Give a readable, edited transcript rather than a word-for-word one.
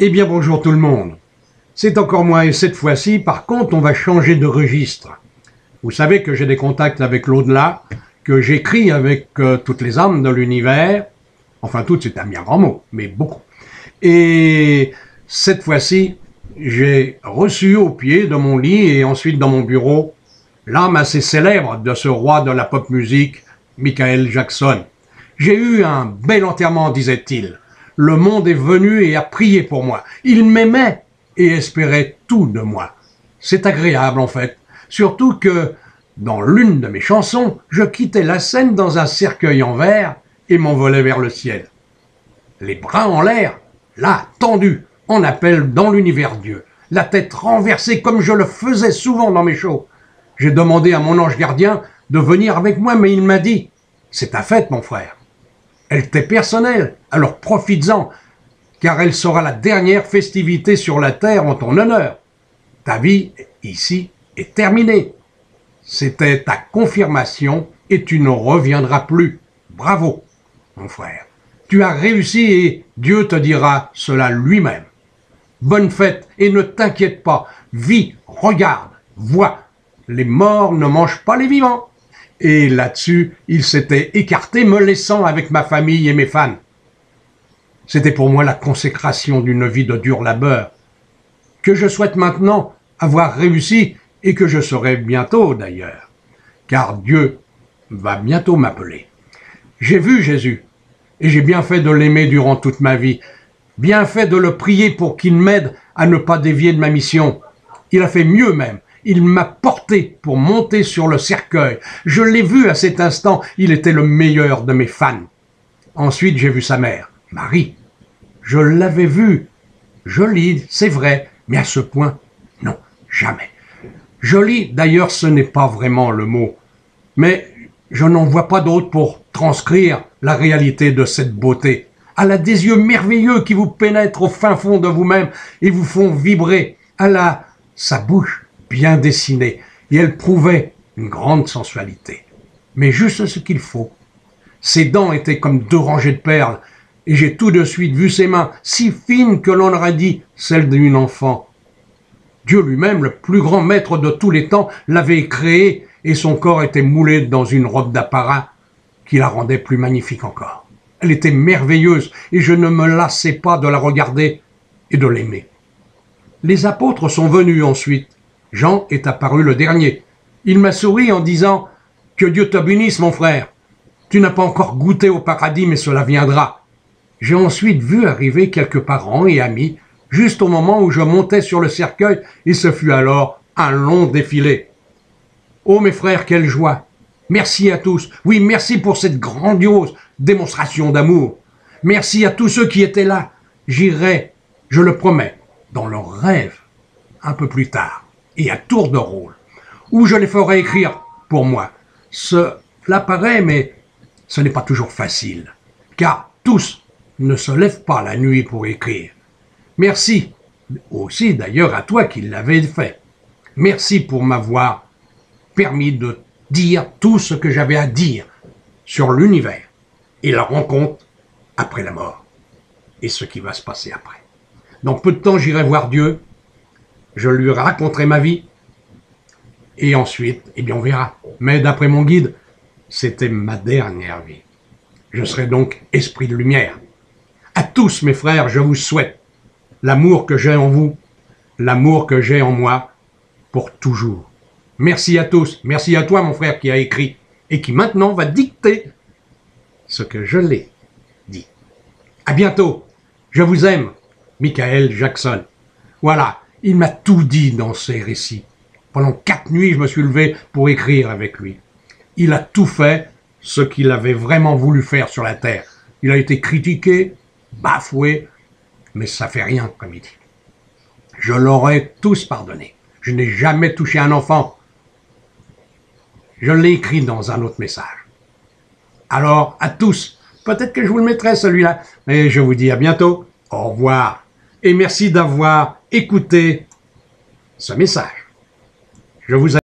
Eh bien bonjour tout le monde. C'est encore moi et cette fois-ci, par contre, on va changer de registre. Vous savez que j'ai des contacts avec l'au-delà, que j'écris avec toutes les âmes de l'univers. Enfin toutes, c'est un bien grand mot, mais beaucoup. Et cette fois-ci, j'ai reçu au pied de mon lit et ensuite dans mon bureau l'âme assez célèbre de ce roi de la pop musique, Michael Jackson. J'ai eu un bel enterrement, disait-il. Le monde est venu et a prié pour moi. Il m'aimait et espérait tout de moi. C'est agréable en fait. Surtout que, dans l'une de mes chansons, je quittais la scène dans un cercueil en verre et m'envolais vers le ciel. Les bras en l'air, là, tendus, on appelle dans l'univers Dieu. La tête renversée comme je le faisais souvent dans mes shows. J'ai demandé à mon ange gardien de venir avec moi, mais il m'a dit « C'est ta fête, mon frère. Elle t'est personnelle, alors profites-en, car elle sera la dernière festivité sur la terre en ton honneur. Ta vie, ici, est terminée. C'était ta confirmation et tu ne reviendras plus. Bravo, mon frère. Tu as réussi et Dieu te dira cela lui-même. Bonne fête et ne t'inquiète pas. Vis, regarde, vois. Les morts ne mangent pas les vivants. » Et là-dessus, il s'était écarté, me laissant avec ma famille et mes fans. C'était pour moi la consécration d'une vie de dur labeur, que je souhaite maintenant avoir réussi et que je saurai bientôt d'ailleurs, car Dieu va bientôt m'appeler. J'ai vu Jésus, et j'ai bien fait de l'aimer durant toute ma vie, bien fait de le prier pour qu'il m'aide à ne pas dévier de ma mission. Il a fait mieux même. Il m'a porté pour monter sur le cercueil. Je l'ai vu à cet instant, il était le meilleur de mes fans. Ensuite, j'ai vu sa mère, Marie. Je l'avais vue, jolie, c'est vrai, mais à ce point, non, jamais. Jolie, d'ailleurs, ce n'est pas vraiment le mot, mais je n'en vois pas d'autre pour transcrire la réalité de cette beauté. Elle a des yeux merveilleux qui vous pénètrent au fin fond de vous-même et vous font vibrer. Elle a sa bouche bien dessinée, et elle prouvait une grande sensualité. Mais juste ce qu'il faut. Ses dents étaient comme 2 rangées de perles, et j'ai tout de suite vu ses mains, si fines que l'on aurait dit celles d'une enfant. Dieu lui-même, le plus grand maître de tous les temps, l'avait créée, et son corps était moulé dans une robe d'apparat qui la rendait plus magnifique encore. Elle était merveilleuse, et je ne me lassais pas de la regarder et de l'aimer. Les apôtres sont venus ensuite. Jean est apparu le dernier. Il m'a souri en disant « Que Dieu te bénisse, mon frère. Tu n'as pas encore goûté au paradis, mais cela viendra. » J'ai ensuite vu arriver quelques parents et amis, juste au moment où je montais sur le cercueil, et ce fut alors un long défilé. Oh mes frères, quelle joie! Merci à tous. Oui, merci pour cette grandiose démonstration d'amour. Merci à tous ceux qui étaient là. J'irai, je le promets, dans leurs rêves, un peu plus tard, et à tour de rôle, où je les ferai écrire pour moi. Cela paraît, mais ce n'est pas toujours facile, car tous ne se lèvent pas la nuit pour écrire. Merci aussi d'ailleurs à toi qui l'avais fait. Merci pour m'avoir permis de dire tout ce que j'avais à dire sur l'univers et la rencontre après la mort et ce qui va se passer après. Dans peu de temps, j'irai voir Dieu, je lui raconterai ma vie et ensuite, eh bien, on verra. Mais d'après mon guide, c'était ma dernière vie. Je serai donc esprit de lumière. À tous mes frères, je vous souhaite l'amour que j'ai en vous, l'amour que j'ai en moi, pour toujours. Merci à tous. Merci à toi, mon frère, qui a écrit et qui maintenant va dicter ce que je l'ai dit. À bientôt. Je vous aime, Michael Jackson. Voilà, il m'a tout dit dans ses récits. Pendant 4 nuits, je me suis levé pour écrire avec lui. Il a tout fait ce qu'il avait vraiment voulu faire sur la terre. Il a été critiqué, bafoué, mais ça fait rien, comme il dit. Je l'aurais tous pardonné. Je n'ai jamais touché un enfant. Je l'ai écrit dans un autre message. Alors, à tous, peut-être que je vous le mettrai celui-là, mais je vous dis à bientôt, au revoir, et merci d'avoir écouté ce message. Je vous aime.